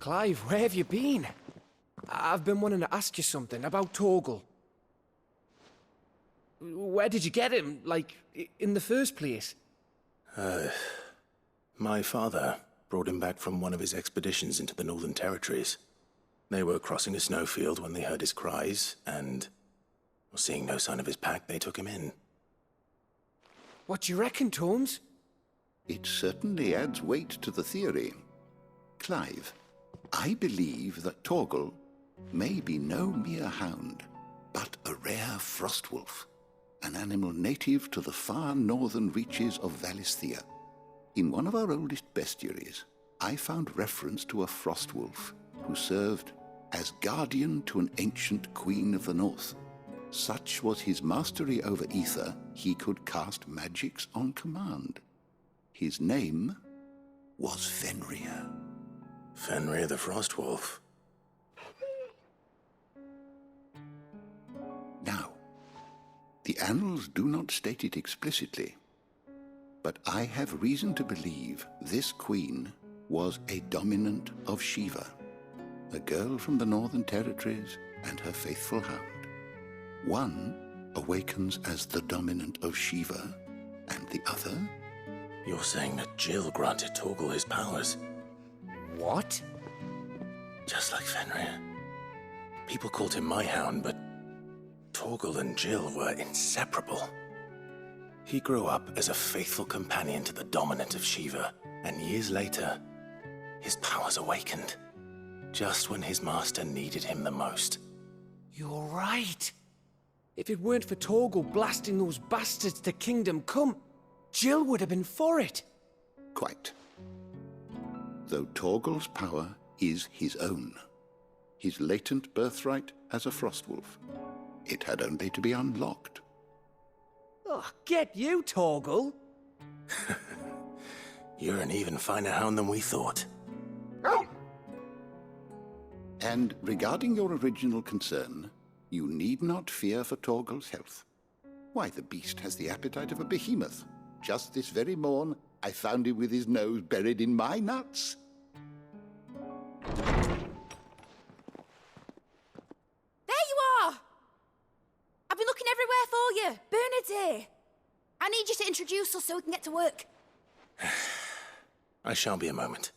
Clive, where have you been? I've been wanting to ask you something about Torgal. Where did you get him, like, in the first place? My father brought him back from one of his expeditions into the Northern Territories. They were crossing a snowfield when they heard his cries, and seeing no sign of his pack, they took him in. What do you reckon, Tomes? It certainly adds weight to the theory. Clive, I believe that Torgal may be no mere hound, but a rare frostwolf, an animal native to the far northern reaches of Valisthea. In one of our oldest bestiaries, I found reference to a frostwolf who served as guardian to an ancient queen of the north. Such was his mastery over ether, he could cast magics on command. His name was Fenrir. Fenrir the Frostwolf. Now, the annals do not state it explicitly, but I have reason to believe this queen was a dominant of Shiva, a girl from the Northern Territories and her faithful hound. One awakens as the dominant of Shiva, and the other? You're saying that Jill granted Torgal his powers? What? Just like Fenrir. People called him my hound, but Torgal and Jill were inseparable. He grew up as a faithful companion to the dominant of Shiva, and years later, his powers awakened, just when his master needed him the most. You're right. If it weren't for Torgal blasting those bastards to Kingdom Come, Jill would have been for it. Quite. Though Torgal's power is his own, his latent birthright as a Frostwolf, it had only to be unlocked. Oh, get you, Torgal! You're an even finer hound than we thought. And regarding your original concern, you need not fear for Torgal's health. Why, the beast has the appetite of a behemoth. Just this very morn, I found him with his nose buried in my nuts. There you are! I've been looking everywhere for you. Bernard's here. I need you to introduce us so we can get to work. I shall be a moment.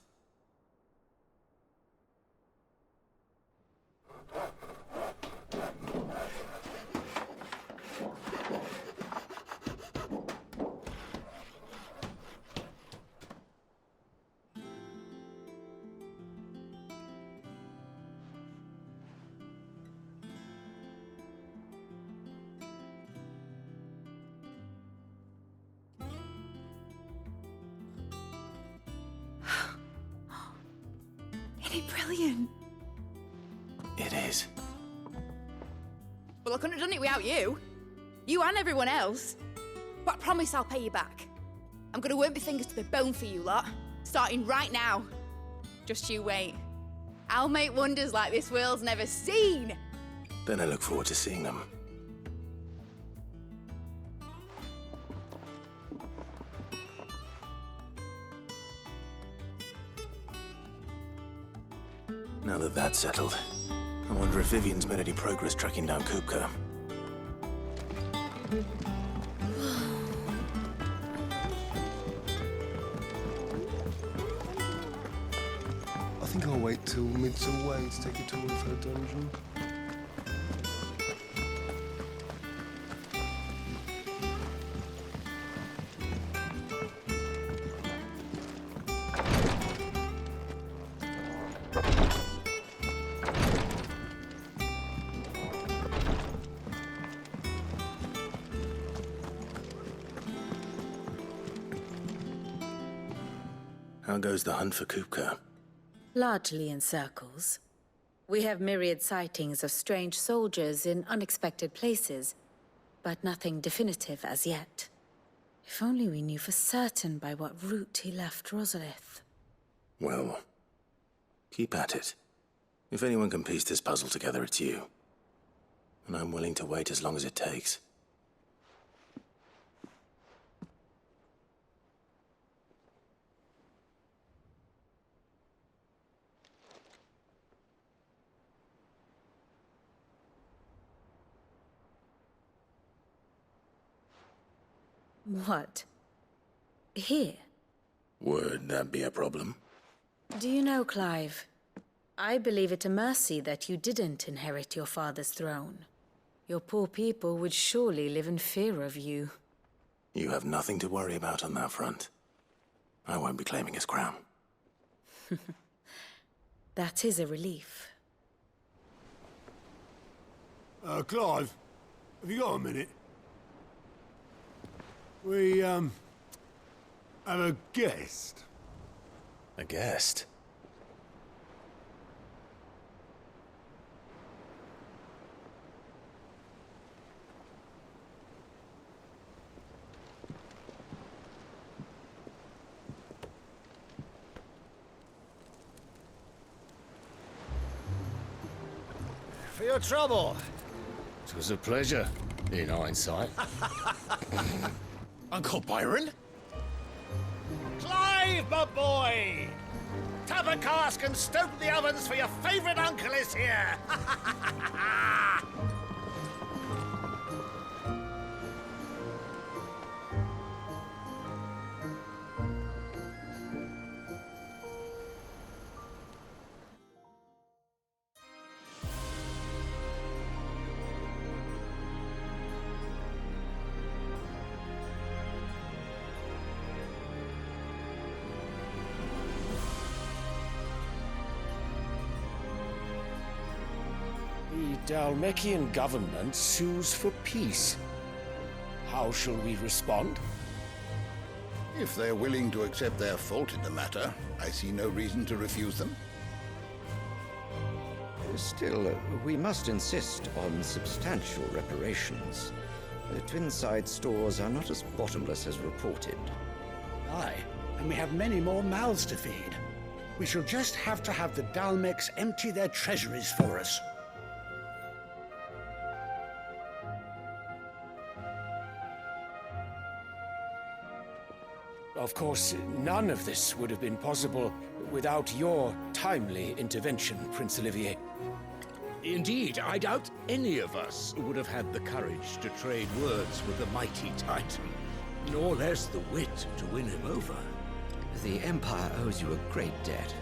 Isn't it brilliant? It is. Well, I couldn't have done it without you. You and everyone else. But I promise I'll pay you back. I'm gonna work my fingers to the bone for you lot, starting right now. Just you wait. I'll make wonders like this world's never seen. Then I look forward to seeing them. Now that that's settled, I wonder if Vivian's made any progress tracking down Kupka. I think I'll wait till mid's away to take a tour of her dungeon. How goes the hunt for Kupka? Largely in circles. We have myriad sightings of strange soldiers in unexpected places, but nothing definitive as yet. If only we knew for certain by what route he left Rosalith. Well, keep at it. If anyone can piece this puzzle together, it's you. And I'm willing to wait as long as it takes. What? Here? Would that be a problem? Do you know, Clive, I believe it a mercy that you didn't inherit your father's throne. Your poor people would surely live in fear of you. You have nothing to worry about on that front. I won't be claiming his crown. That is a relief. Clive, have you got a minute? We, have a guest. A guest? For your trouble. It was a pleasure, in hindsight. Uncle Byron? Clive, my boy! Tap a cask and stoke the ovens for your favourite uncle is here! The Dalmekian government sues for peace. How shall we respond? If they're willing to accept their fault in the matter, I see no reason to refuse them. Still, we must insist on substantial reparations. The Twinside stores are not as bottomless as reported. Aye, and we have many more mouths to feed. We shall just have to have the Dalmecs empty their treasuries for us. Of course, none of this would have been possible without your timely intervention, Prince Olivier. Indeed, I doubt any of us would have had the courage to trade words with the mighty Titan, nor less the wit to win him over. The Empire owes you a great debt.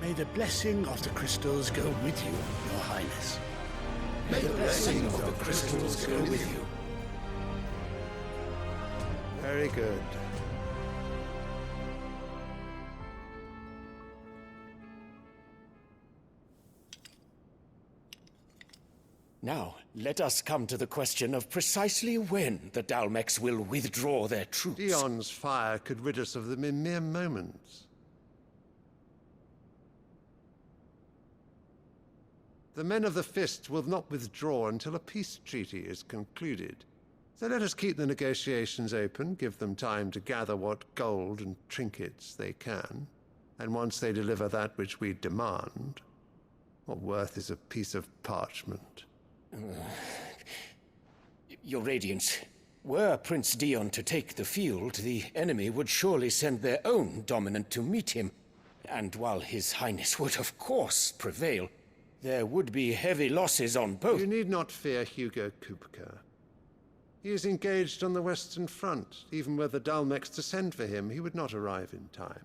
May the blessing of the crystals go with you, Your Highness. May the blessing of the crystals go with you. Very good. Now, let us come to the question of precisely when the Dalmecs will withdraw their troops. Dion's fire could rid us of them in mere moments. The men of the Fist will not withdraw until a peace treaty is concluded. So let us keep the negotiations open, give them time to gather what gold and trinkets they can, and once they deliver that which we demand, what worth is a piece of parchment? Your Radiance, were Prince Dion to take the field, the enemy would surely send their own dominant to meet him. And while His Highness would of course prevail, there would be heavy losses on both. You need not fear Hugo Kupka. He is engaged on the Western Front. Even were the Dalmecs to send for him, he would not arrive in time.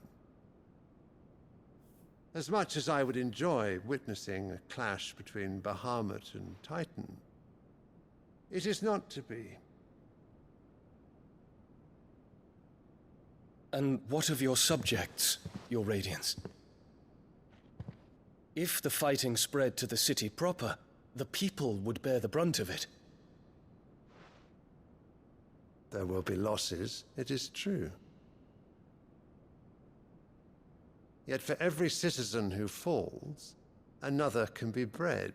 As much as I would enjoy witnessing a clash between Bahamut and Titan, it is not to be. And what of your subjects, Your Radiance? If the fighting spread to the city proper, the people would bear the brunt of it. There will be losses, it is true. Yet for every citizen who falls, another can be bred.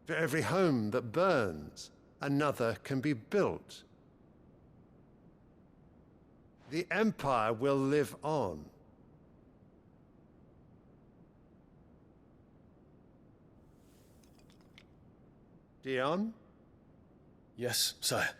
For every home that burns, another can be built. The Empire will live on. Dion? Yes, sire.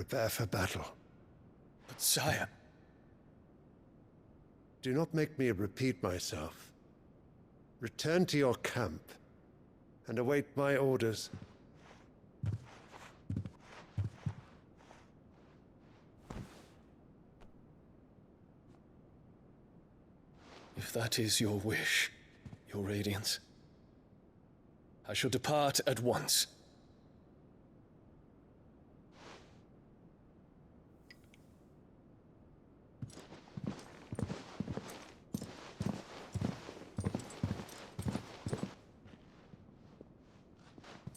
Prepare for battle. But sire... Do not make me repeat myself. Return to your camp and await my orders. If that is your wish, Your Radiance, I shall depart at once.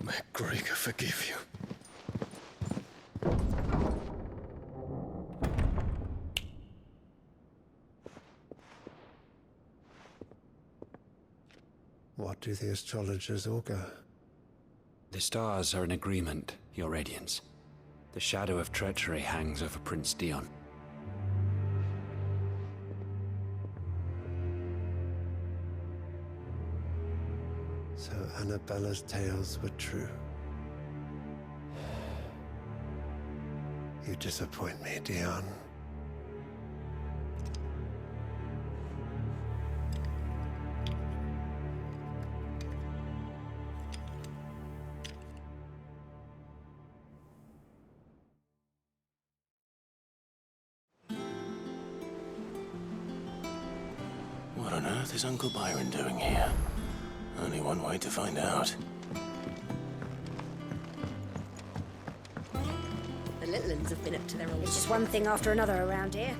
May Gregor forgive you. What do the astrologers augur? The stars are in agreement, Your Radiance. The shadow of treachery hangs over Prince Dion. So Annabella's tales were true. You disappoint me, Dion. What on earth is Uncle Byron doing here? Only one way to find out. The little ones have been up to their old... It's just one thing after another around here.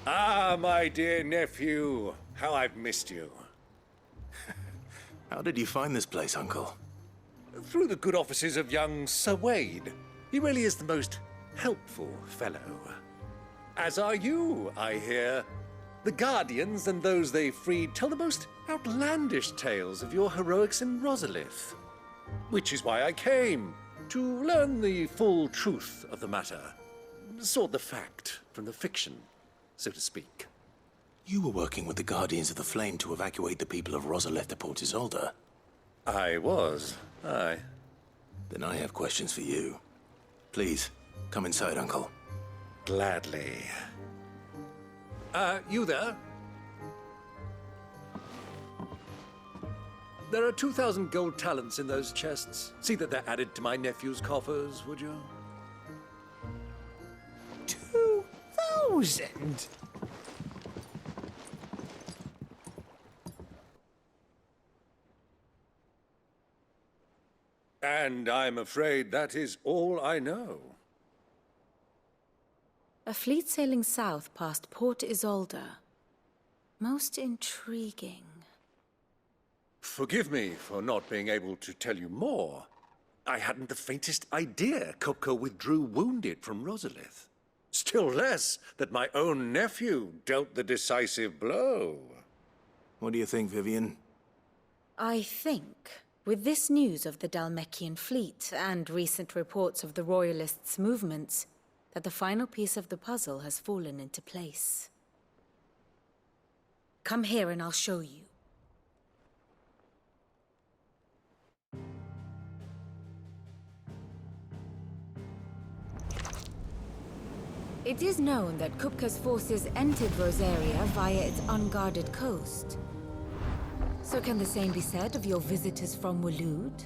Ah, my dear nephew. How I've missed you. How did you find this place, Uncle? Through the good offices of young Sir Wade. He really is the most helpful fellow. As are you, I hear. The Guardians and those they freed tell the most outlandish tales of your heroics in Rosalith. Which is why I came, to learn the full truth of the matter. Sort the fact from the fiction, so to speak. You were working with the Guardians of the Flame to evacuate the people of Rosalith to Port Isolde. I was, aye. Then I have questions for you. Please, come inside, Uncle. Gladly. You there? There are 2,000 gold talents in those chests. See that they're added to my nephew's coffers, would you? 2,000? And I'm afraid that is all I know. A fleet sailing south past Port Isolde. Most intriguing. Forgive me for not being able to tell you more. I hadn't the faintest idea Kupka withdrew wounded from Rosalith. Still less that my own nephew dealt the decisive blow. What do you think, Vivian? I think, with this news of the Dhalmekian fleet and recent reports of the Royalists' movements, that the final piece of the puzzle has fallen into place. Come here and I'll show you. It is known that Kupka's forces entered Rosaria via its unguarded coast. So can the same be said of your visitors from Waloed?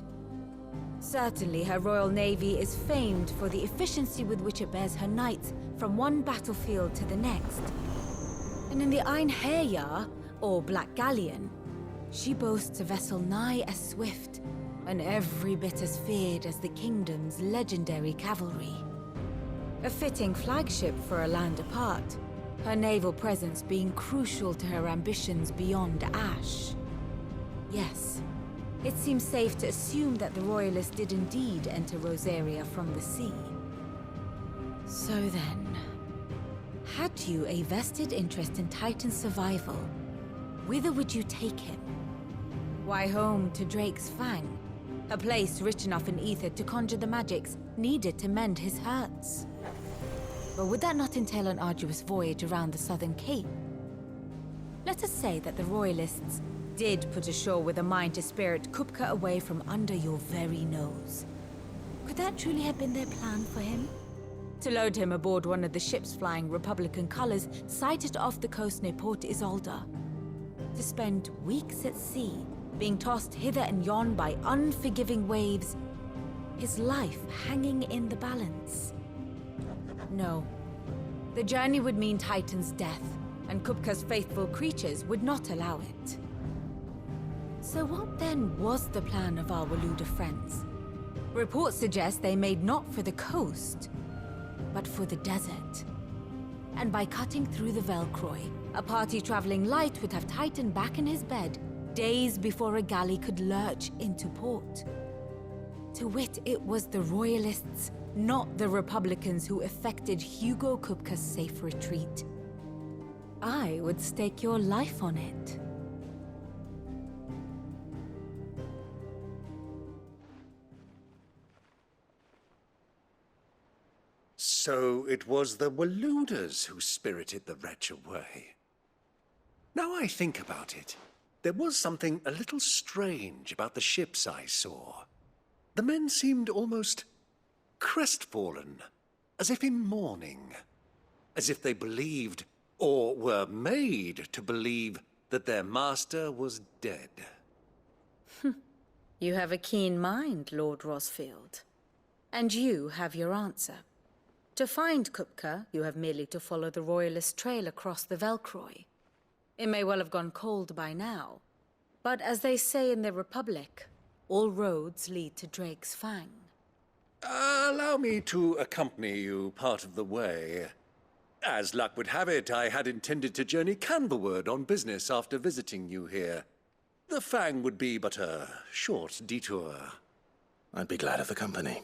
Certainly her Royal Navy is famed for the efficiency with which it bears her knights from one battlefield to the next. And in the Einherjar, or Black Galleon, she boasts a vessel nigh as swift and every bit as feared as the kingdom's legendary cavalry. A fitting flagship for a land apart, her naval presence being crucial to her ambitions beyond Ash. Yes, it seems safe to assume that the Royalists did indeed enter Rosaria from the sea. So then, had you a vested interest in Titan's survival, whither would you take him? Why, home to Drake's Fang, a place rich enough in ether to conjure the magics needed to mend his hurts. But would that not entail an arduous voyage around the southern cape? Let us say that the Royalists did put ashore with a mind to spirit Kupka away from under your very nose. Could that truly have been their plan for him? To load him aboard one of the ships flying Republican colors sighted off the coast near Port Isolde. To spend weeks at sea, being tossed hither and yon by unforgiving waves, his life hanging in the balance. No. The journey would mean Titan's death, and Kupka's faithful creatures would not allow it. So what then was the plan of our Waluda friends? Reports suggest they made not for the coast, but for the desert. And by cutting through the Velcroy, a party traveling light would have Titan back in his bed days before a galley could lurch into port. To wit, it was the Royalists, not the Republicans, who effected Hugo Kupka's safe retreat. I would stake your life on it. So it was the Waludas who spirited the wretch away. Now I think about it, there was something a little strange about the ships I saw. The men seemed almost crestfallen, as if in mourning, as if they believed, or were made to believe, that their master was dead. You have a keen mind, Lord Rosfield. And you have your answer. To find Kupka, you have merely to follow the Royalist trail across the Velcroy. It may well have gone cold by now, but as they say in the Republic, all roads lead to Drake's Fang. Allow me to accompany you part of the way. As luck would have it, I had intended to journey Canberward on business after visiting you here. The Fang would be but a short detour. I'd be glad of the company.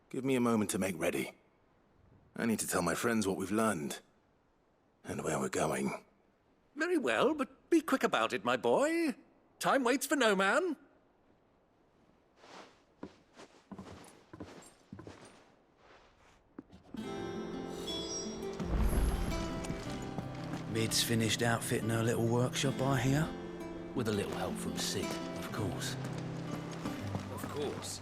Give me a moment to make ready. I need to tell my friends what we've learned, and where we're going. Very well, but be quick about it, my boy. Time waits for no man. Mid's finished outfitting her little workshop, I hear. With a little help from Sid, of course. Of course.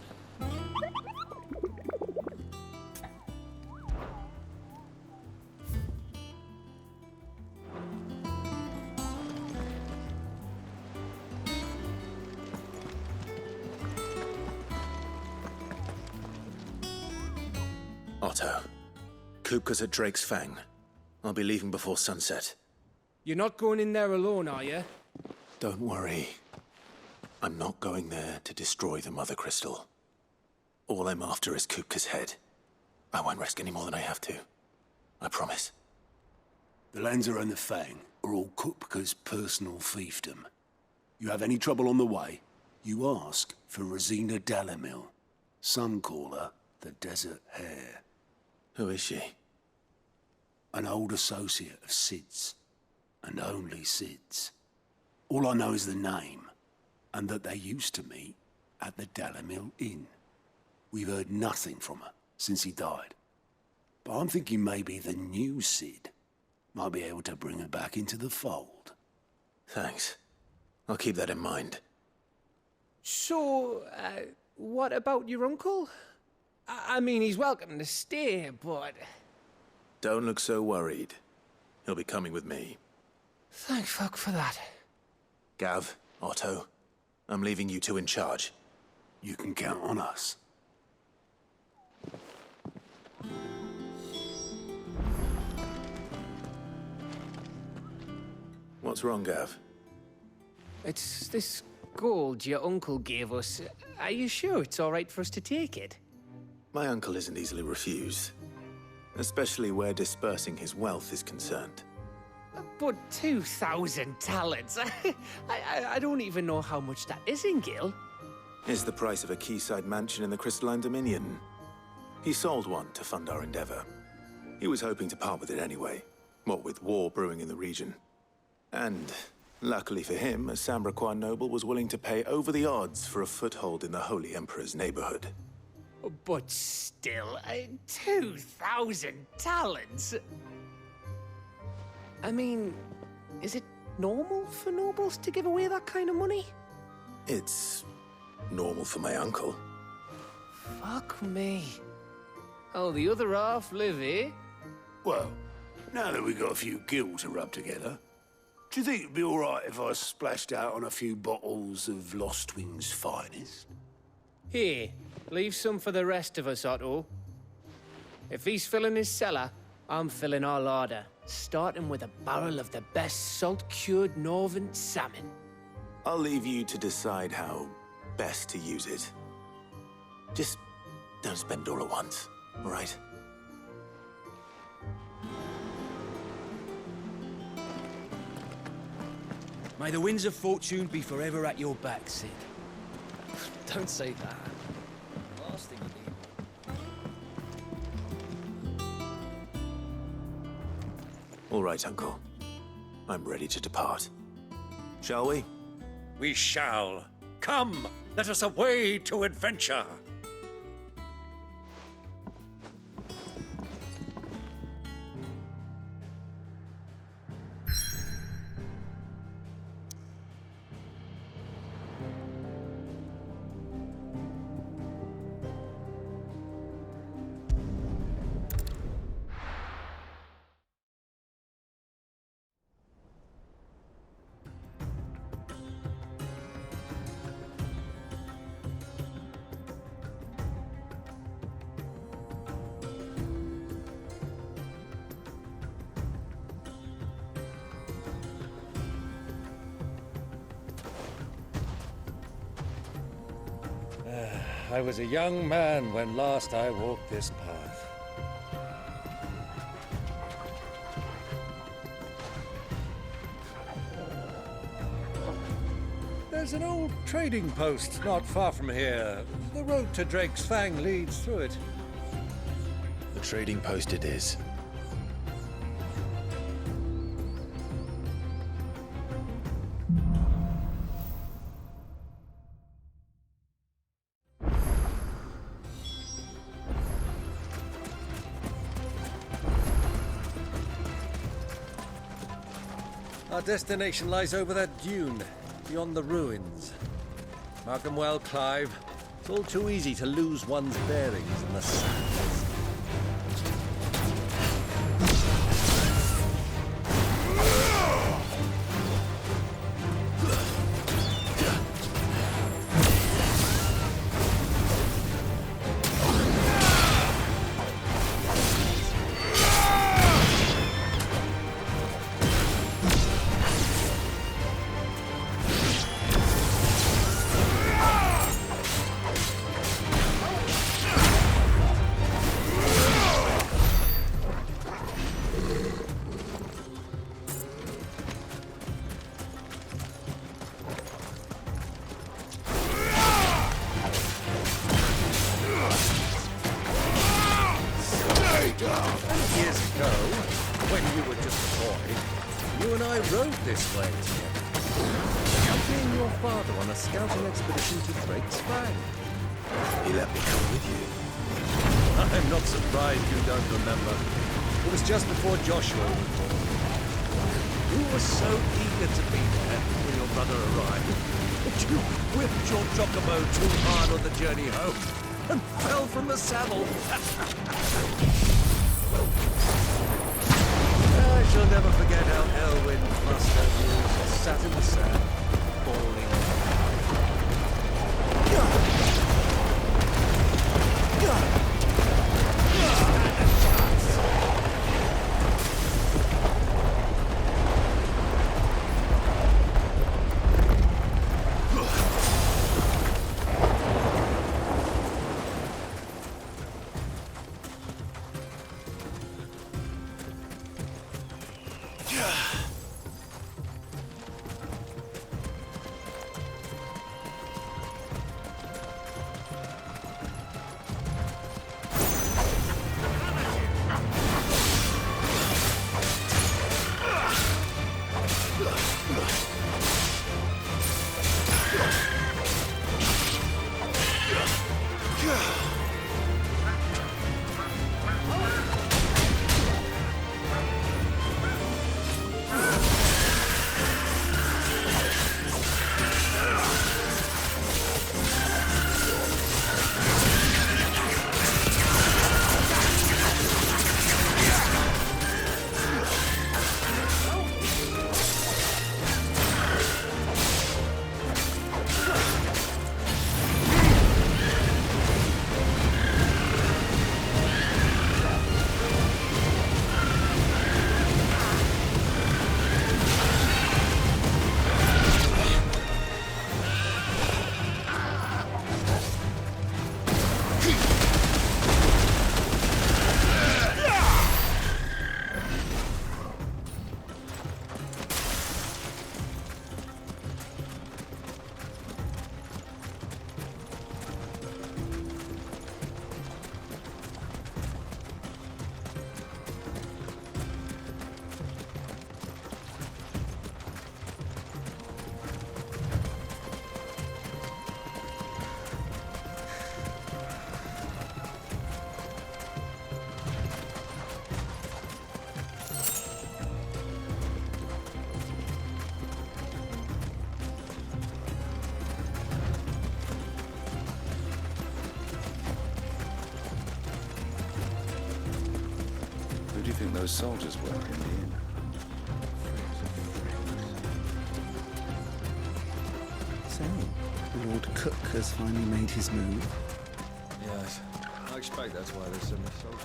Otto, Kupka's at Drake's Fang. I'll be leaving before sunset. You're not going in there alone, are you? Don't worry. I'm not going there to destroy the Mother Crystal. All I'm after is Kupka's head. I won't risk any more than I have to. I promise. The Lanza and the Fang are all Kupka's personal fiefdom. You have any trouble on the way, you ask for Rosina Dalamil. Some call her the Desert Hare. Who is she? An old associate of Sid's, and only Sid's. All I know is the name, and that they used to meet at the Dalamil Inn. We've heard nothing from her since he died. But I'm thinking maybe the new Sid might be able to bring her back into the fold. Thanks. I'll keep that in mind. So, what about your uncle? I mean, he's welcome to stay, but... Don't look so worried. He'll be coming with me. Thank fuck for that. Gav, Otto, I'm leaving you two in charge. You can count on us. What's wrong, Gav? It's this gold your uncle gave us. Are you sure it's all right for us to take it? My uncle isn't easily refused. Especially where dispersing his wealth is concerned. But 2,000 talents? I don't even know how much that is in Gil. Is the price of a quayside mansion in the Crystalline Dominion. He sold one to fund our endeavor. He was hoping to part with it anyway, what with war brewing in the region. And Luckily for him, a Sambraquan noble was willing to pay over the odds for a foothold in the Holy Emperor's neighborhood. But still, 2,000 talents? I mean, is it normal for nobles to give away that kind of money? It's normal for my uncle. Fuck me. Oh, the other half live here? Well, now that we've got a few gil to rub together, do you think it'd be all right if I splashed out on a few bottles of Lost Wing's finest? Here, leave some for the rest of us, Otto. If he's filling his cellar, I'm filling our larder, starting with a barrel of the best salt-cured northern salmon. I'll leave you to decide how best to use it. Just don't spend it all at once, all right? May the winds of fortune be forever at your back, Sid. Don't say that. Last thing you need. All right, Uncle. I'm ready to depart. Shall we? We shall. Come, let us away to adventure. I was a young man when last I walked this path. There's an old trading post not far from here. The road to Drake's Fang leads through it. The trading post it is. Our destination lies over that dune, beyond the ruins. Mark 'em well, Clive. It's all too easy to lose one's bearings in the sands. Years ago, when you were just a boy, you and I rode this way together, accompanying your father on a scouting expedition to Drake's Fang. He let me come with you. I'm not surprised you don't remember. It was just before Joshua was born. You were so eager to be there when your brother arrived that you whipped your chocobo too hard on the journey home and fell from the saddle. I shall never forget how Elwyn Mustard sat in the sand, bawling. those soldiers were in the inn. So, Lord Cook has finally made his move. Yes, I expect that's why there's so many soldiers.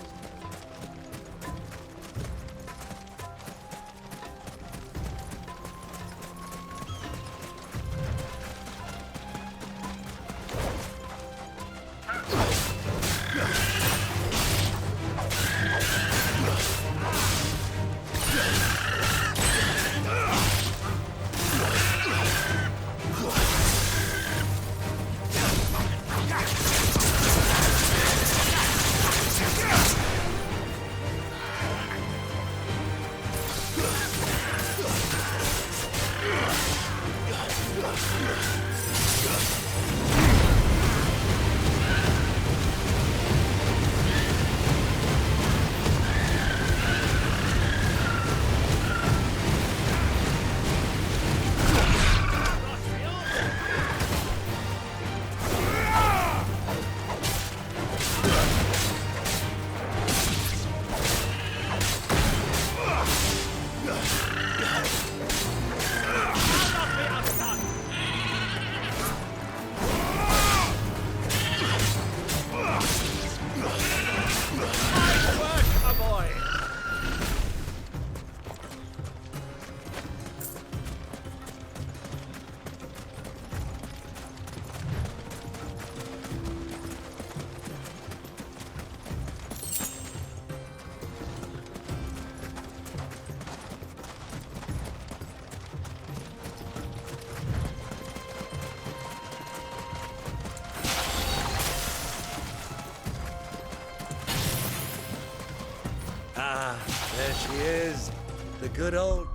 Ah, there she is. The good old...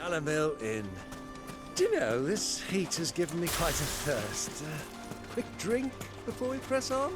Calamil Inn. Do you know, this heat has given me quite a thirst. Quick drink before we press on?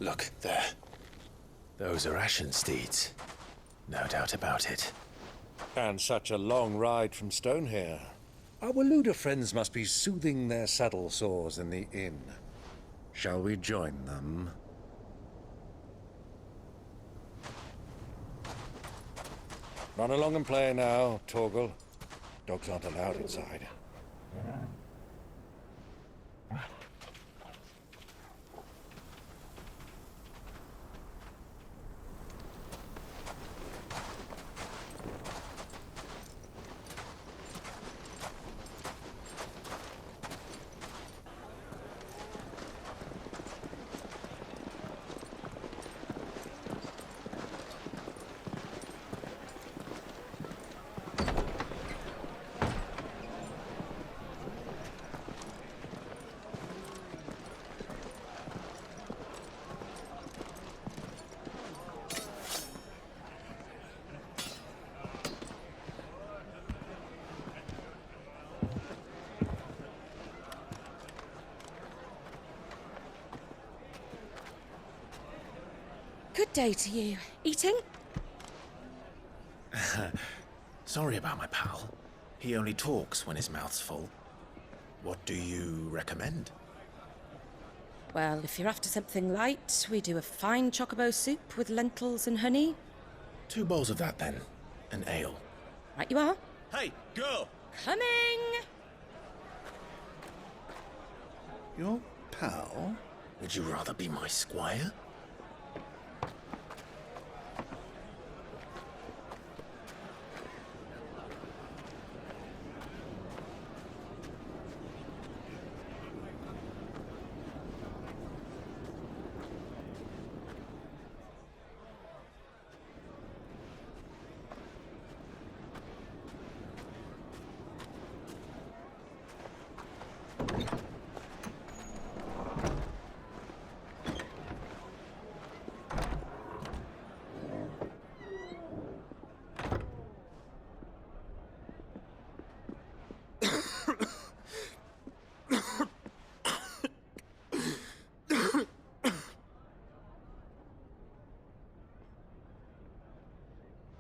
Look, there. Those are Ashen steeds. No doubt about it. And such a long ride from Stonehair. Our Waluda friends must be soothing their saddle sores in the inn. Shall we join them? Run along and play now, Torgal. Dogs aren't allowed inside. day to you. Eating? Sorry about my pal. He only talks when his mouth's full. What do you recommend? Well, if you're after something light, we do a fine chocobo soup with lentils and honey. 2 bowls of that, then. An ale. Right you are. Hey, girl! Coming! Your pal? Would you rather be my squire?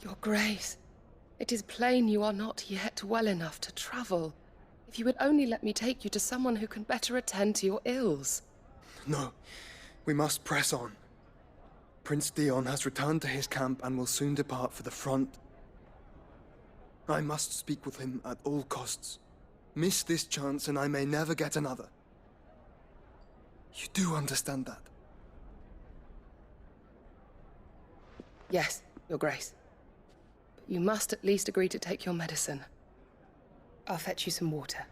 Your Grace, it is plain you are not yet well enough to travel. If you would only let me take you to someone who can better attend to your ills. No, we must press on. Prince Dion has returned to his camp and will soon depart for the front. I must speak with him at all costs. Miss this chance and I may never get another. You do understand that? Yes, Your Grace. But you must at least agree to take your medicine. I'll fetch you some water.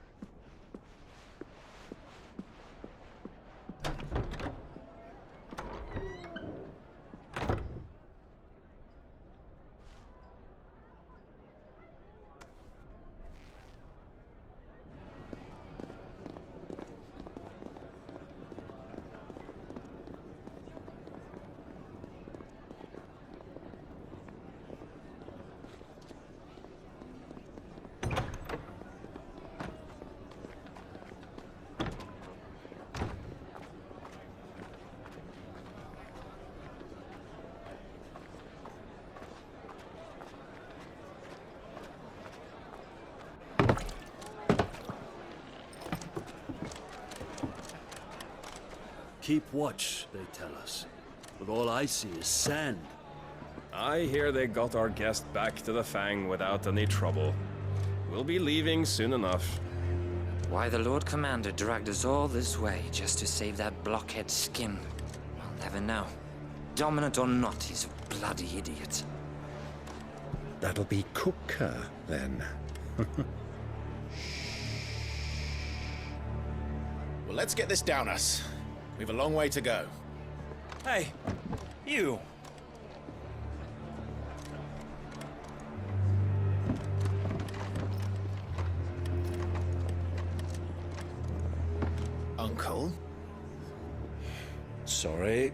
Keep watch, they tell us. But all I see is sand. I hear they got our guest back to the Fang without any trouble. We'll be leaving soon enough. Why the Lord Commander dragged us all this way just to save that blockhead skin, I'll never know. Dominant or not, he's a bloody idiot. That'll be Cooker, then. Well, let's get this down us. We've a long way to go. Hey, you. Uncle? Sorry.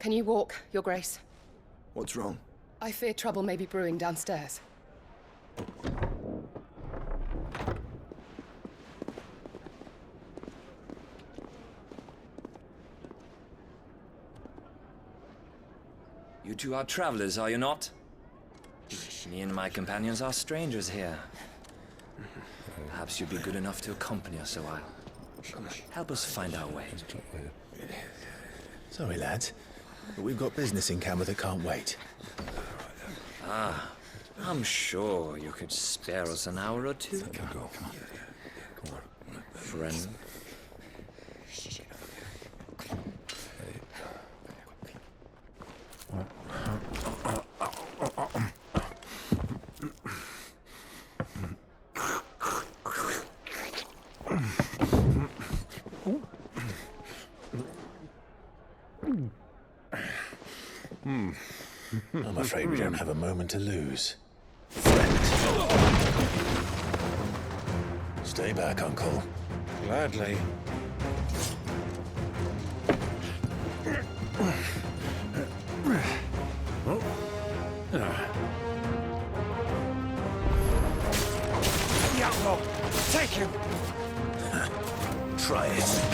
Can you walk, Your Grace? What's wrong? I fear trouble may be brewing downstairs. You two are travelers, are you not? Me and my companions are strangers here. Perhaps you'd be good enough to accompany us a while. Help us find our way. Sorry, lads, but we've got business in camera that can't wait. Ah, I'm sure you could spare us an hour or two. Come on. Friend. I'm afraid we don't have a moment to lose. Stay Stay back, Uncle. Gladly. The outlaw! Take him! Try it.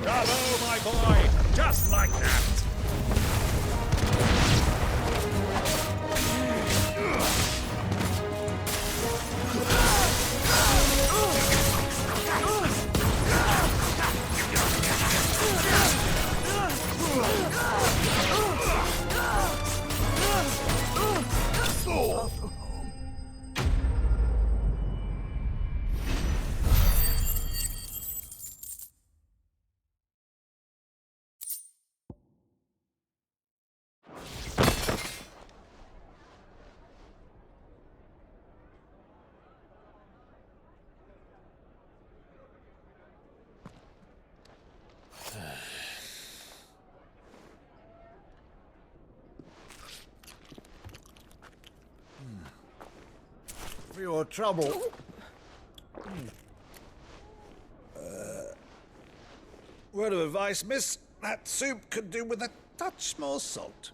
Bravo, my boy! Just like that! For your trouble. Word of advice, miss. That soup could do with a touch more salt.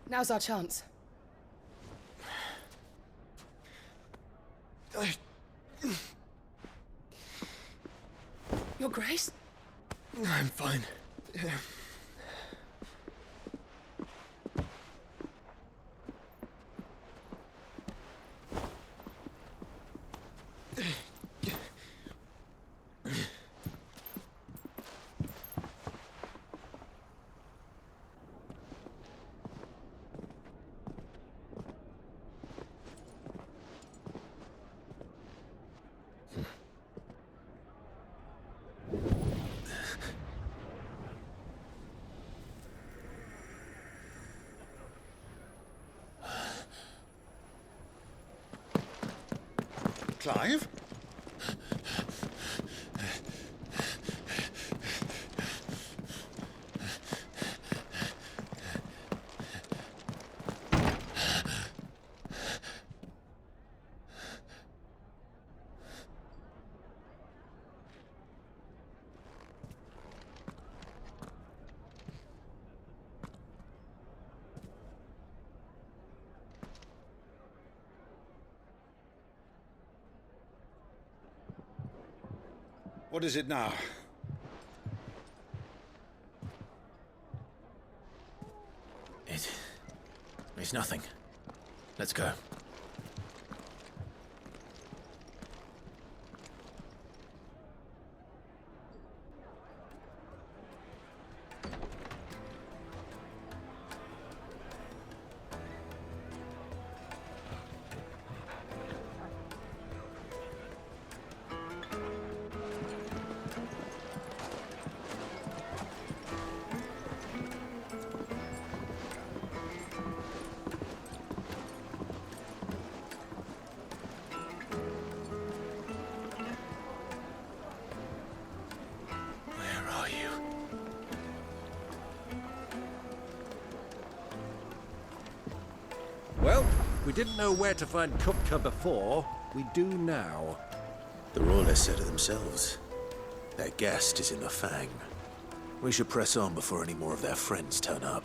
Now's our chance. Your Grace? I'm fine. Clive? What is it now? It's nothing. Let's go. Well, we didn't know where to find Kupka before. We do now. The Royalists said it themselves. Their guest is in the Fang. We should press on before any more of their friends turn up.